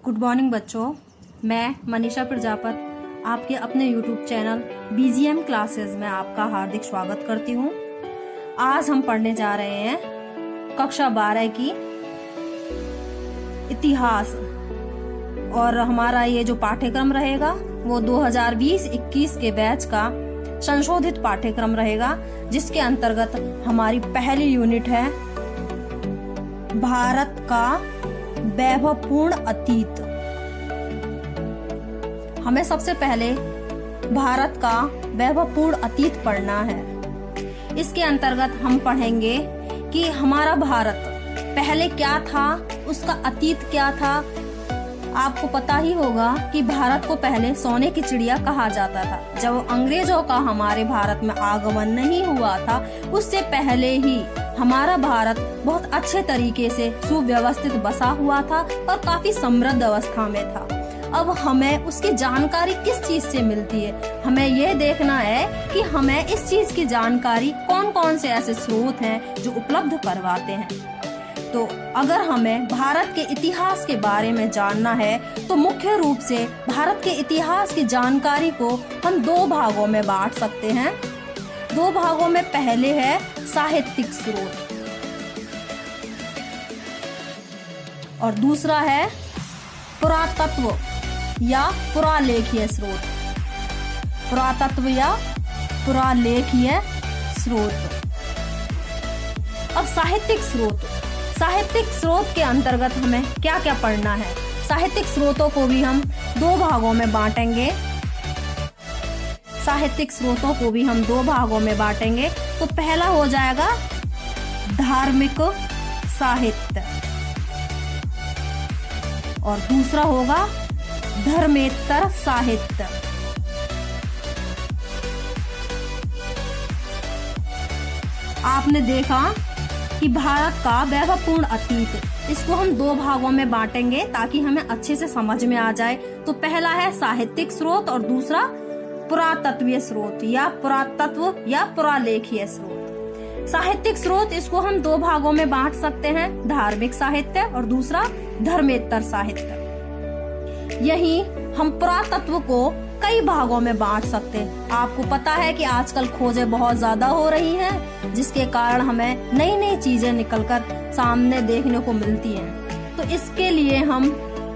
Good morning बच्चों, मैं मनीषा प्रजापत आपके अपने YouTube चैनल BGM क्लासेस में आपका हार्दिक स्वागत करती हूँ। आज हम पढ़ने जा रहे हैं कक्षा 12 की इतिहास और हमारा ये जो पाठ्यक्रम रहेगा वो 2020-21 के बैच का संशोधित पाठ्यक्रम रहेगा, जिसके अंतर्गत हमारी पहली यूनिट है भारत का वैभवपूर्ण अतीत। हमें सबसे पहले भारत का वैभवपूर्ण अतीत पढ़ना है। इसके अंतर्गत हम पढ़ेंगे कि हमारा भारत पहले क्या था, उसका अतीत क्या था। आपको पता ही होगा कि भारत को पहले सोने की चिड़िया कहा जाता था। जब अंग्रेजों का हमारे भारत में आगमन नहीं हुआ था, उससे पहले ही हमारा भारत बहुत अच्छे तरीके से सुव्यवस्थित बसा हुआ था और काफी समृद्ध अवस्था में था। अब हमें उसकी जानकारी किस चीज से मिलती है, हमें यह देखना है कि हमें इस चीज की जानकारी कौन कौन से ऐसे स्रोत हैं जो उपलब्ध करवाते हैं। तो अगर हमें भारत के इतिहास के बारे में जानना है तो मुख्य रूप से भारत के इतिहास की जानकारी को हम दो भागों में बांट सकते हैं। दो भागों में पहले है साहित्यिक स्रोत और दूसरा है पुरातत्व या पुरालेखीय स्रोत। पुरातत्व या पुरालेखीय स्रोत। अब साहित्यिक स्रोत के अंतर्गत हमें क्या क्या पढ़ना है। साहित्यिक स्रोतों को भी हम दो भागों में बांटेंगे। तो पहला हो जाएगा धार्मिक साहित्य और दूसरा होगा धर्मेतर साहित्य। आपने देखा कि भारत का वैभवपूर्ण अतीत, इसको हम दो भागों में बांटेंगे ताकि हमें अच्छे से समझ में आ जाए। तो पहला है साहित्यिक स्रोत और दूसरा पुरातत्वीय स्रोत या पुरातत्व या पुरालेखीय स्रोत। साहित्यिक स्रोत इसको हम दो भागों में बांट सकते हैं, धार्मिक साहित्य और दूसरा धर्मेतर साहित्य। यही हम पुरातत्व को कई भागों में बांट सकते हैं। आपको पता है कि आजकल खोजें बहुत ज्यादा हो रही हैं, जिसके कारण हमें नई नई चीजें निकलकर सामने देखने को मिलती हैं। तो इसके लिए हम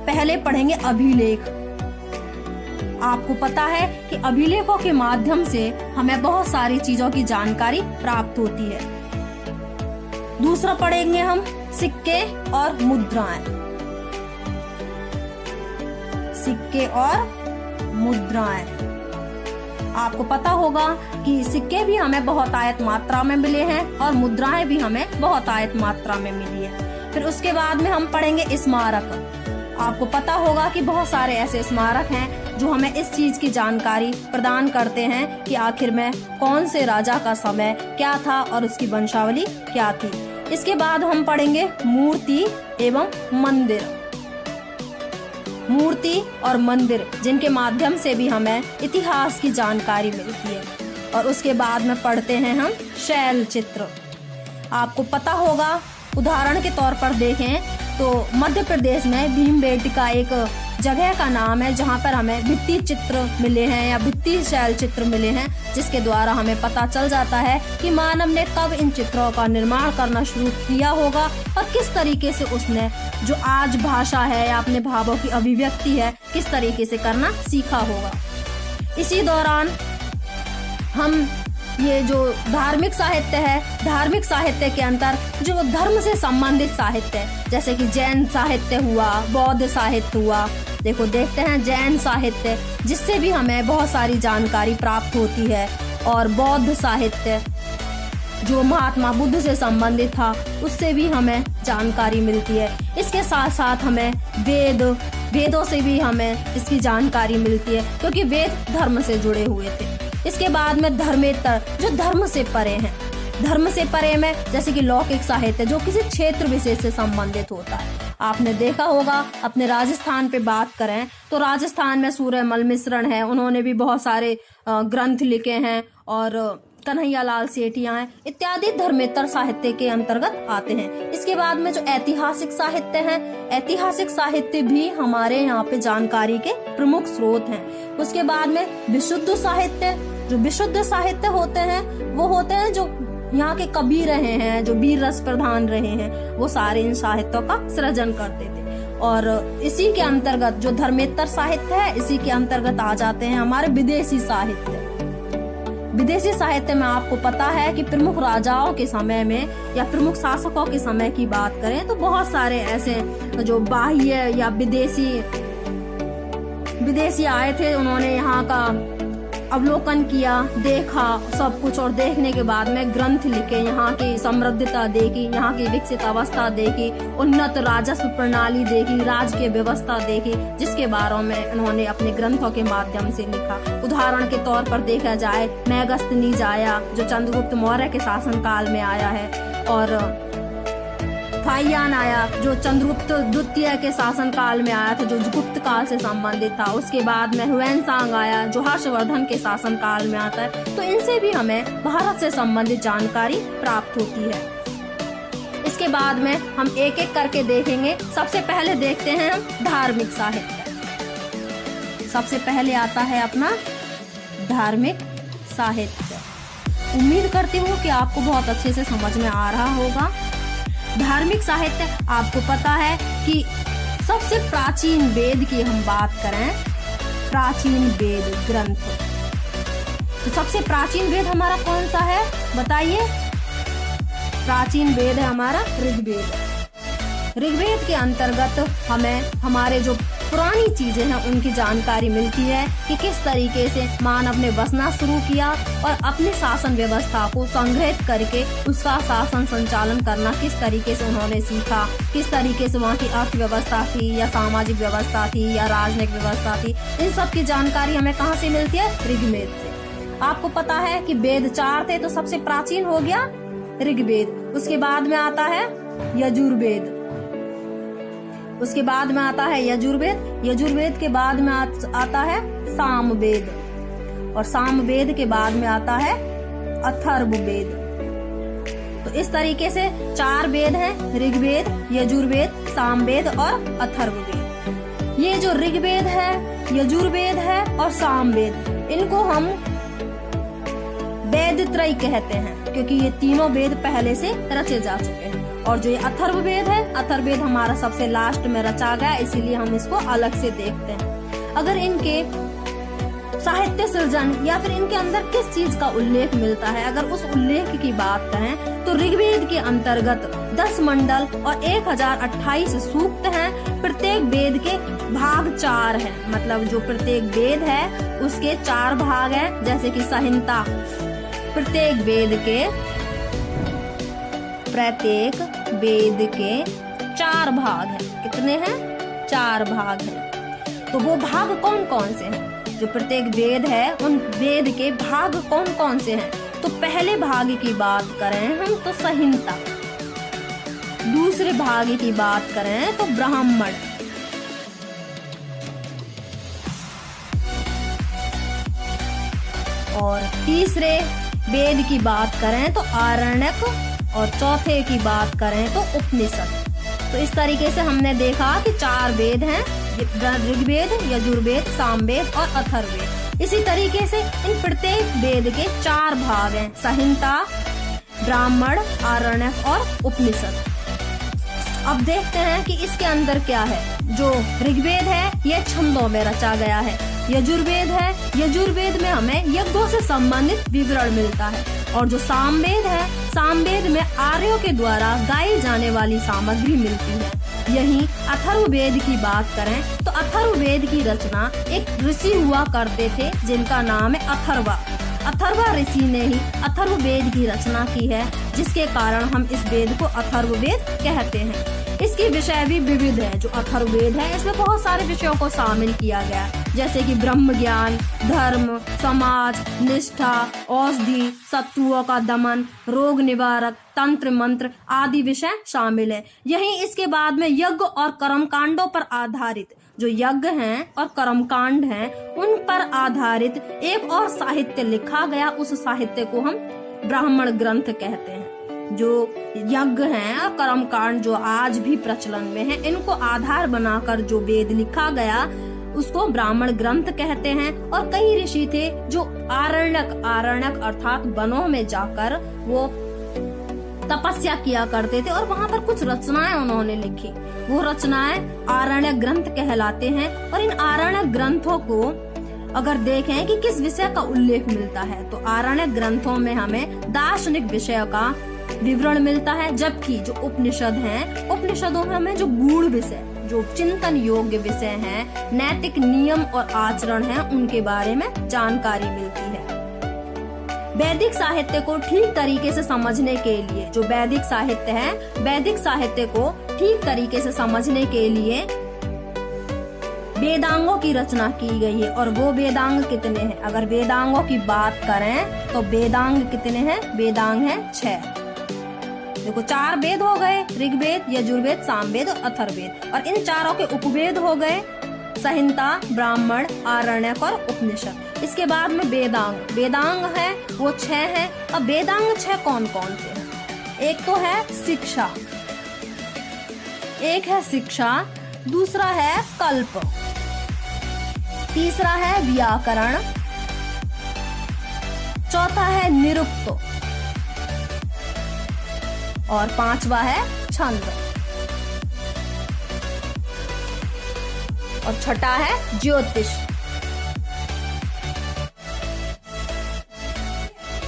पहले पढ़ेंगे अभिलेख। आपको पता है कि अभिलेखों के माध्यम से हमें बहुत सारी चीजों की जानकारी प्राप्त होती है। दूसरा पढ़ेंगे हम सिक्के और मुद्राएं। आपको पता होगा कि सिक्के भी हमें बहुत आयत मात्रा में मिले हैं और मुद्राएं भी हमें बहुत आयत मात्रा में मिली है। फिर उसके बाद में हम पढ़ेंगे स्मारक। आपको पता होगा कि बहुत सारे ऐसे स्मारक हैं जो हमें इस चीज की जानकारी प्रदान करते हैं कि आखिर में कौन से राजा का समय क्या था और उसकी वंशावली क्या थी। इसके बाद हम पढ़ेंगे मूर्ति और मंदिर, जिनके माध्यम से भी हमें इतिहास की जानकारी मिलती है। और उसके बाद में पढ़ते हैं हम शैल चित्र। आपको पता होगा, उदाहरण के तौर पर देखें तो मध्य प्रदेश में भीमबेटका एक जगह का नाम है, जहां पर हमें भित्ति चित्र मिले हैं या भित्ति शैल चित्र मिले हैं, जिसके द्वारा हमें पता चल जाता है कि मानव ने कब इन चित्रों का निर्माण करना शुरू किया होगा और किस तरीके से उसने जो आज भाषा है या अपने भावों की अभिव्यक्ति है, किस तरीके से करना सीखा होगा। इसी दौरान हम ये जो धार्मिक साहित्य है, धार्मिक साहित्य के अंतर जो धर्म से संबंधित साहित्य है, जैसे कि जैन साहित्य हुआ, बौद्ध साहित्य हुआ। देखते हैं जैन साहित्य, जिससे भी हमें बहुत सारी जानकारी प्राप्त होती है, और बौद्ध साहित्य जो महात्मा बुद्ध से संबंधित था, उससे भी हमें जानकारी मिलती है। इसके साथ साथ हमें वेदों से भी हमें इसकी जानकारी मिलती है, क्योंकि वेद धर्म से जुड़े हुए थे। इसके बाद में धर्मेतर, जो धर्म से परे हैं। धर्म से परे में जैसे कि लौकिक साहित्य, जो किसी क्षेत्र विशेष से संबंधित होता है। आपने देखा होगा, अपने राजस्थान पे बात करें तो राजस्थान में सूर्यमल मिश्रण है, उन्होंने भी बहुत सारे ग्रंथ लिखे हैं और कन्हैयालाल सेठिया हैं, इत्यादि धर्मेतर साहित्य के अंतर्गत आते हैं। इसके बाद में जो ऐतिहासिक साहित्य है, ऐतिहासिक साहित्य भी हमारे यहाँ पे जानकारी के प्रमुख स्रोत हैं। उसके बाद में विशुद्ध साहित्य, जो विशुद्ध साहित्य होते हैं वो होते हैं जो यहाँ के कवि रहे हैं, जो वीर रस प्रधान रहे हैं, वो सारे इन साहित्यों का सृजन करते थे। और इसी के अंतर्गत जो धर्मेतर साहित्य है, इसी के अंतर्गत आ जाते हैं हमारे विदेशी साहित्य। विदेशी साहित्य में आपको पता है कि प्रमुख राजाओं के समय में या प्रमुख शासकों के समय की बात करें तो बहुत सारे ऐसे जो बाह्य या विदेशी आए थे, उन्होंने यहाँ का अवलोकन किया, देखा सब कुछ, और देखने के बाद में ग्रंथ लिखे, यहाँ की समृद्धता देखी, यहाँ की विकसित अवस्था देखी, उन्नत राजस्व प्रणाली देखी, राजकीय व्यवस्था देखी, जिसके बारे में उन्होंने अपने ग्रंथों के माध्यम से लिखा। उदाहरण के तौर पर देखा जाए मेगस्थनीज आया जो चंद्रगुप्त मौर्य के शासनकाल में आया है, और फाहियान आया जो चंद्रगुप्त द्वितीय के शासनकाल में आया था, जो गुप्त काल से संबंधित था। उसके बाद में ह्वेनसांग आया जो हर्षवर्धन के शासनकाल में आता है। तो इनसे भी हमें भारत से संबंधित जानकारी प्राप्त होती है। इसके बाद में हम एक एक करके देखेंगे। सबसे पहले देखते हैं हम धार्मिक साहित्य। सबसे पहले आता है अपना धार्मिक साहित्य। उम्मीद करती हूँ कि आपको बहुत अच्छे से समझ में आ रहा होगा। धार्मिक साहित्य, आपको पता है कि सबसे प्राचीन वेद की हम बात करें, प्राचीन वेद ग्रंथ, तो सबसे प्राचीन वेद हमारा कौन सा है बताइए? प्राचीन वेद है हमारा ऋग्वेद। ऋग्वेद के अंतर्गत हमें हमारे जो पुरानी चीजें हैं उनकी जानकारी मिलती है कि किस तरीके से मानव ने बसना शुरू किया और अपनी शासन व्यवस्था को संग्रहित करके उसका शासन संचालन करना किस तरीके से उन्होंने सीखा, किस तरीके से वहाँ की अर्थव्यवस्था थी या सामाजिक व्यवस्था थी या राजनीतिक व्यवस्था थी। इन सब की जानकारी हमें कहाँ से मिलती है? ऋग्वेद से। आपको पता है कि वेद 4 थे, तो सबसे प्राचीन हो गया ऋग्वेद। उसके बाद में आता है यजुर्वेद। उसके बाद में आता है यजुर्वेद। यजुर्वेद के बाद में आता है सामवेद, और सामवेद के बाद में आता है अथर्ववेद। तो इस तरीके से 4 वेद हैं, ऋग्वेद, यजुर्वेद, सामवेद और अथर्ववेद। ये जो ऋग्वेद है, यजुर्वेद है और सामवेद, इनको हम वेद त्रय कहते हैं क्योंकि ये तीनों वेद पहले से रचे जा चुके हैं। और जो ये अथर्ववेद है, अथर्ववेद हमारा सबसे लास्ट में रचा गया, इसीलिए हम इसको अलग से देखते हैं। अगर इनके साहित्य सृजन या फिर इनके अंदर किस चीज का उल्लेख मिलता है, अगर उस उल्लेख की बात करें तो ऋग्वेद के अंतर्गत 10 मंडल और 1028 सूक्त हैं। प्रत्येक वेद के भाग 4 हैं, मतलब जो प्रत्येक वेद है उसके 4 भाग हैं। जैसे कि संहिता, प्रत्येक वेद के 4 भाग हैं। कितने हैं? 4 भाग हैं। तो वो भाग कौन कौन से हैं? जो प्रत्येक वेद है उन वेद के भाग कौन कौन से हैं? तो पहले भाग की बात करें हम तो संहिता, दूसरे भाग की बात करें तो ब्राह्मण, और तीसरे वेद की बात करें तो आरण्यक, और चौथे की बात करें तो उपनिषद। तो इस तरीके से हमने देखा कि 4 वेद हैं, ऋग्वेद, यजुर्वेद, सामवेद और अथर्ववेद। इसी तरीके से इन प्रत्येक वेद के 4 भाग हैं, संहिता, ब्राह्मण, आरण्यक और उपनिषद। अब देखते हैं कि इसके अंदर क्या है। जो ऋग्वेद है यह छंदों में रचा गया है। यजुर्वेद है, यजुर्वेद में हमें यज्ञों से संबंधित विवरण मिलता है। और जो सामवेद है, सामवेद में आर्यों के द्वारा गाई जाने वाली सामग्री मिलती है। यहीं अथर्ववेद की बात करें तो अथर्ववेद की रचना एक ऋषि हुआ करते थे जिनका नाम है अथर्वा। अथर्वा ऋषि ने ही अथर्ववेद की रचना की है, जिसके कारण हम इस वेद को अथर्ववेद कहते हैं। इसके विषय भी विविध है। जो अथर्ववेद है इसमें बहुत सारे विषयों को शामिल किया गया, जैसे कि ब्रह्म ज्ञान, धर्म, समाज, निष्ठा, औषधि, शत्रुओं का दमन, रोग निवारक, तंत्र मंत्र आदि विषय शामिल है। यहीं इसके बाद में यज्ञ और कर्म कांडों पर आधारित जो यज्ञ हैं और कर्मकांड हैं उन पर आधारित एक और साहित्य लिखा गया। उस साहित्य को हम ब्राह्मण ग्रंथ कहते हैं। जो यज्ञ हैं और कर्मकांड जो आज भी प्रचलन में है, इनको आधार बनाकर जो वेद लिखा गया उसको ब्राह्मण ग्रंथ कहते हैं। और कई ऋषि थे जो आरण्यक अर्थात वनों में जाकर वो तपस्या किया करते थे और वहाँ पर कुछ रचनाएं उन्होंने लिखी। वो रचनाएं आरण्य ग्रंथ कहलाते हैं। और इन आरण्य ग्रंथों को अगर देखें कि किस विषय का उल्लेख मिलता है तो आरण्य ग्रंथों में हमें दार्शनिक विषय का विवरण मिलता है, जबकि जो उपनिषद हैं, उपनिषदों में हमें जो गूढ़ विषय, जो चिंतन योग्य विषय हैं, नैतिक नियम और आचरण हैं, उनके बारे में जानकारी मिलती है। वैदिक साहित्य को ठीक तरीके से समझने के लिए, जो वैदिक साहित्य है, वैदिक साहित्य को ठीक तरीके से समझने के लिए वेदांगों की रचना की गई है। और वो वेदांग कितने हैं? अगर वेदांगों की बात करें तो वेदांग कितने हैं? वेदांग हैं 6। देखो 4 वेद हो गए, ऋग्वेद, यजुर्वेद, सामवेद और अथर्ववेद। और इन चारों के उपवेद हो गए संहिता, ब्राह्मण, आरण्यक और उपनिषद। इसके बाद में वेदांग है वो 6 है। अब वेदांग 6 कौन कौन से हैं? एक तो है शिक्षा, दूसरा है कल्प, तीसरा है व्याकरण, चौथा है निरुक्त और 5वां है छंद और छठा है ज्योतिष।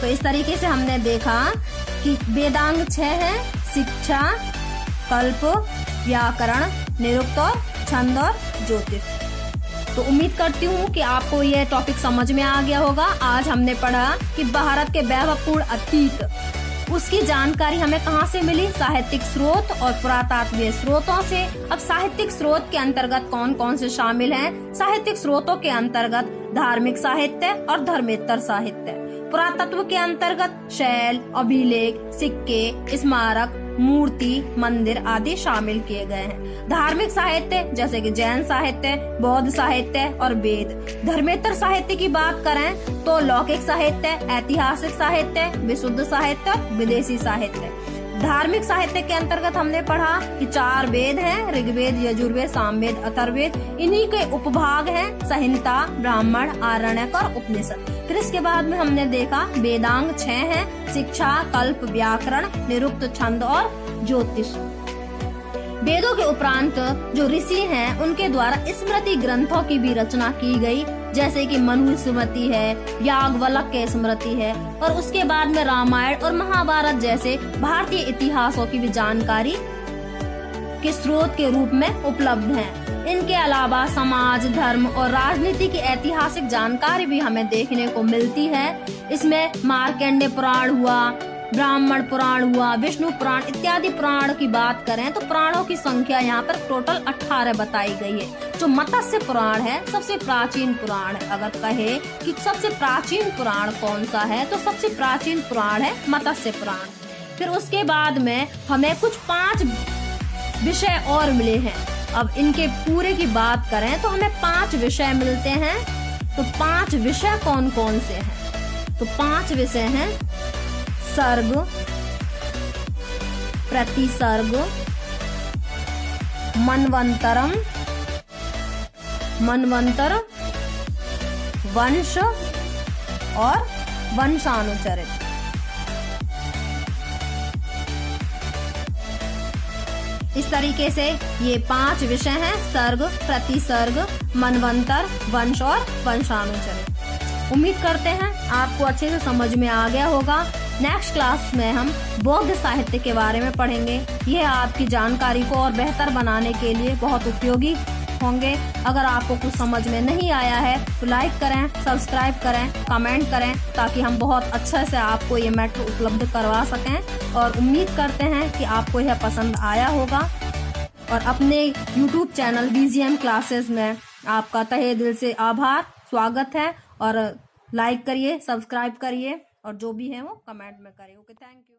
तो इस तरीके से हमने देखा कि वेदांग 6 है: शिक्षा, कल्प, व्याकरण, निरुक्त और छंद और ज्योतिष। तो उम्मीद करती हूँ कि आपको यह टॉपिक समझ में आ गया होगा। आज हमने पढ़ा कि भारत के वैभवपूर्ण अतीत, उसकी जानकारी हमें कहाँ से मिली? साहित्यिक स्रोत और पुरातात्विक स्रोतों से। अब साहित्यिक स्रोत के अंतर्गत कौन कौन से शामिल हैं? साहित्यिक स्रोतों के अंतर्गत धार्मिक साहित्य और धर्मेतर साहित्य। पुरातत्व के अंतर्गत शैल, अभिलेख, सिक्के, स्मारक, मूर्ति, मंदिर आदि शामिल किए गए हैं। धार्मिक साहित्य जैसे कि जैन साहित्य, बौद्ध साहित्य और वेद। धर्मेतर साहित्य की बात करें तो लौकिक साहित्य, ऐतिहासिक साहित्य, विशुद्ध साहित्य, विदेशी साहित्य। धार्मिक साहित्य के अंतर्गत हमने पढ़ा कि 4 वेद हैं: ऋग्वेद, यजुर्वेद, सामवेद, अथर्ववेद। इन्हीं के उपभाग हैं संहिता, ब्राह्मण, आरण्यक और उपनिषद। फिर इसके बाद में हमने देखा वेदांग 6 हैं: शिक्षा, कल्प, व्याकरण, निरुक्त, छंद और ज्योतिष। वेदों के उपरांत जो ऋषि हैं उनके द्वारा स्मृति ग्रंथों की भी रचना की गई, जैसे कि मनु स्मृति है, याज्ञवल्क्य स्मृति है। और उसके बाद में रामायण और महाभारत जैसे भारतीय इतिहासों की भी जानकारी के स्रोत के रूप में उपलब्ध है। इनके अलावा समाज, धर्म और राजनीति की ऐतिहासिक जानकारी भी हमें देखने को मिलती है। इसमें मार्कंडेय पुराण हुआ, ब्राह्मण पुराण हुआ, विष्णु पुराण इत्यादि पुराण की बात करें तो पुराणों की संख्या यहाँ पर टोटल 18 बताई गई है। जो मत्स्य पुराण है सबसे प्राचीन पुराण है। अगर कहे कि सबसे प्राचीन पुराण कौन सा है तो सबसे प्राचीन पुराण है मत्स्य पुराण। फिर उसके बाद में हमें कुछ 5 विषय और मिले हैं। अब इनके पूरे की बात करें तो हमें 5 विषय मिलते हैं। तो 5 विषय कौन कौन से हैं? तो 5 विषय हैं: सर्ग, प्रतिसर्ग, मनवंतरम, मनवंतर, वंश और वंशानुचरित। इस तरीके से ये 5 विषय हैं: सर्ग, प्रतिसर्ग, मनवंतर, वंश और वंशानुचरित। उम्मीद करते हैं आपको अच्छे से समझ में आ गया होगा। नेक्स्ट क्लास में हम बौद्ध साहित्य के बारे में पढ़ेंगे। यह आपकी जानकारी को और बेहतर बनाने के लिए बहुत उपयोगी होंगे। अगर आपको कुछ समझ में नहीं आया है तो लाइक करें, सब्सक्राइब करें, कमेंट करें, ताकि हम बहुत अच्छे से आपको ये मैटर उपलब्ध करवा सकें। और उम्मीद करते हैं कि आपको यह पसंद आया होगा। और अपने YouTube चैनल BGM क्लासेस में आपका तहे दिल से आभार, स्वागत है। और लाइक करिए, सब्सक्राइब करिए और जो भी है वो कमेंट में करिए। Okay, thank you.